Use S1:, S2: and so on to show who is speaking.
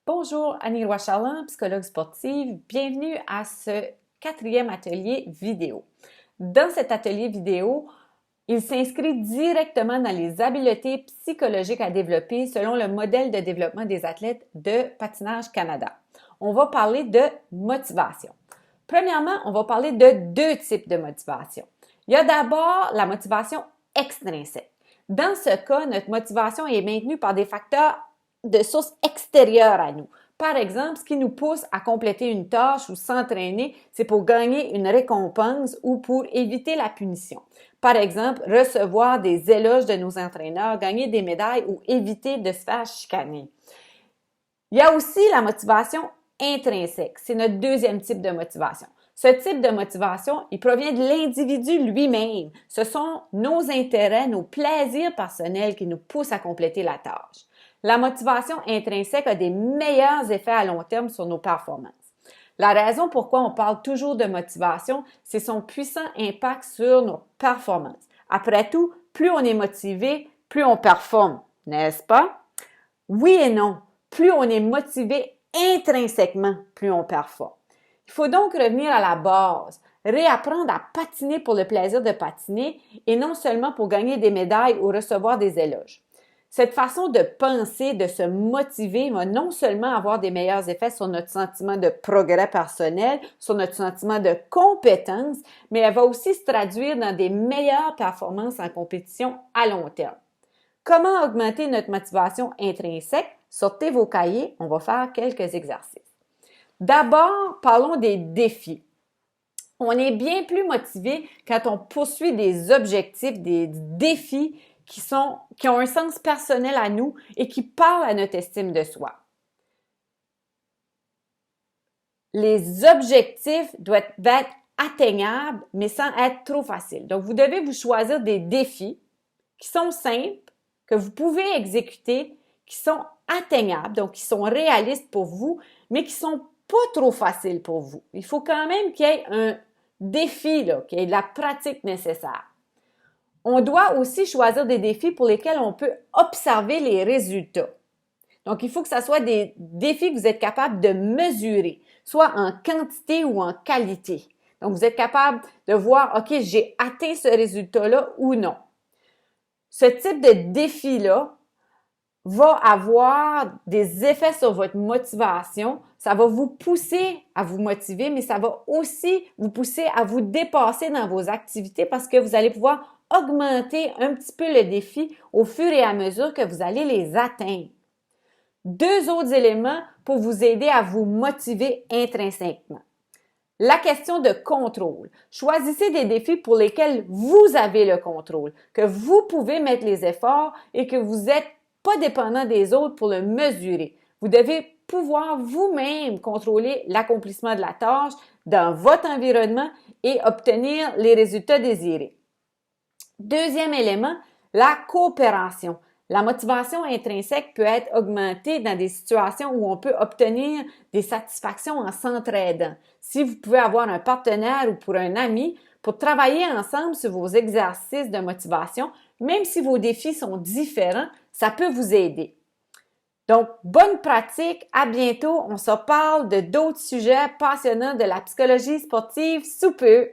S1: Bonjour, Annie Roy-Charland, psychologue sportive. Bienvenue à ce 4e atelier vidéo. Dans cet atelier vidéo, il s'inscrit directement dans les habiletés psychologiques à développer selon le modèle de développement des athlètes de Patinage Canada. On va parler de motivation. Premièrement, on va parler de deux types de motivation. Il y a d'abord la motivation extrinsèque. Dans ce cas, notre motivation est maintenue par des facteurs de sources extérieures à nous. Par exemple, ce qui nous pousse à compléter une tâche ou s'entraîner, c'est pour gagner une récompense ou pour éviter la punition. Par exemple, recevoir des éloges de nos entraîneurs, gagner des médailles ou éviter de se faire chicaner. Il y a aussi la motivation intrinsèque. C'est notre deuxième type de motivation. Ce type de motivation, il provient de l'individu lui-même. Ce sont nos intérêts, nos plaisirs personnels qui nous poussent à compléter la tâche. La motivation intrinsèque a des meilleurs effets à long terme sur nos performances. La raison pourquoi on parle toujours de motivation, c'est son puissant impact sur nos performances. Après tout, plus on est motivé, plus on performe, n'est-ce pas? Oui et non. Plus on est motivé intrinsèquement, plus on performe. Il faut donc revenir à la base, réapprendre à patiner pour le plaisir de patiner et non seulement pour gagner des médailles ou recevoir des éloges. Cette façon de penser, de se motiver, va non seulement avoir des meilleurs effets sur notre sentiment de progrès personnel, sur notre sentiment de compétence, mais elle va aussi se traduire dans des meilleures performances en compétition à long terme. Comment augmenter notre motivation intrinsèque? Sortez vos cahiers, on va faire quelques exercices. D'abord, parlons des défis. On est bien plus motivé quand on poursuit des objectifs, des défis qui ont un sens personnel à nous et qui parlent à notre estime de soi. Les objectifs doivent être atteignables, mais sans être trop faciles. Donc, vous devez vous choisir des défis qui sont simples, que vous pouvez exécuter, qui sont atteignables, donc qui sont réalistes pour vous, mais qui sont pas trop faciles pour vous. Il faut quand même qu'il y ait un défi, qu'il y ait de la pratique nécessaire. On doit aussi choisir des défis pour lesquels on peut observer les résultats. Donc, il faut que ce soit des défis que vous êtes capable de mesurer, soit en quantité ou en qualité. Donc, vous êtes capable de voir, OK, j'ai atteint ce résultat-là ou non. Ce type de défi-là va avoir des effets sur votre motivation. Ça va vous pousser à vous motiver, mais ça va aussi vous pousser à vous dépasser dans vos activités parce que vous allez pouvoir augmenter un petit peu le défi au fur et à mesure que vous allez les atteindre. Deux autres éléments pour vous aider à vous motiver intrinsèquement. La question de contrôle. Choisissez des défis pour lesquels vous avez le contrôle, que vous pouvez mettre les efforts et que vous n'êtes pas dépendant des autres pour le mesurer. Vous devez pouvoir vous-même contrôler l'accomplissement de la tâche dans votre environnement et obtenir les résultats désirés. Deuxième élément, la coopération. La motivation intrinsèque peut être augmentée dans des situations où on peut obtenir des satisfactions en s'entraidant. Si vous pouvez avoir un partenaire ou pour un ami, pour travailler ensemble sur vos exercices de motivation, même si vos défis sont différents, ça peut vous aider. Donc, bonne pratique, à bientôt. On se parle de d'autres sujets passionnants de la psychologie sportive sous peu.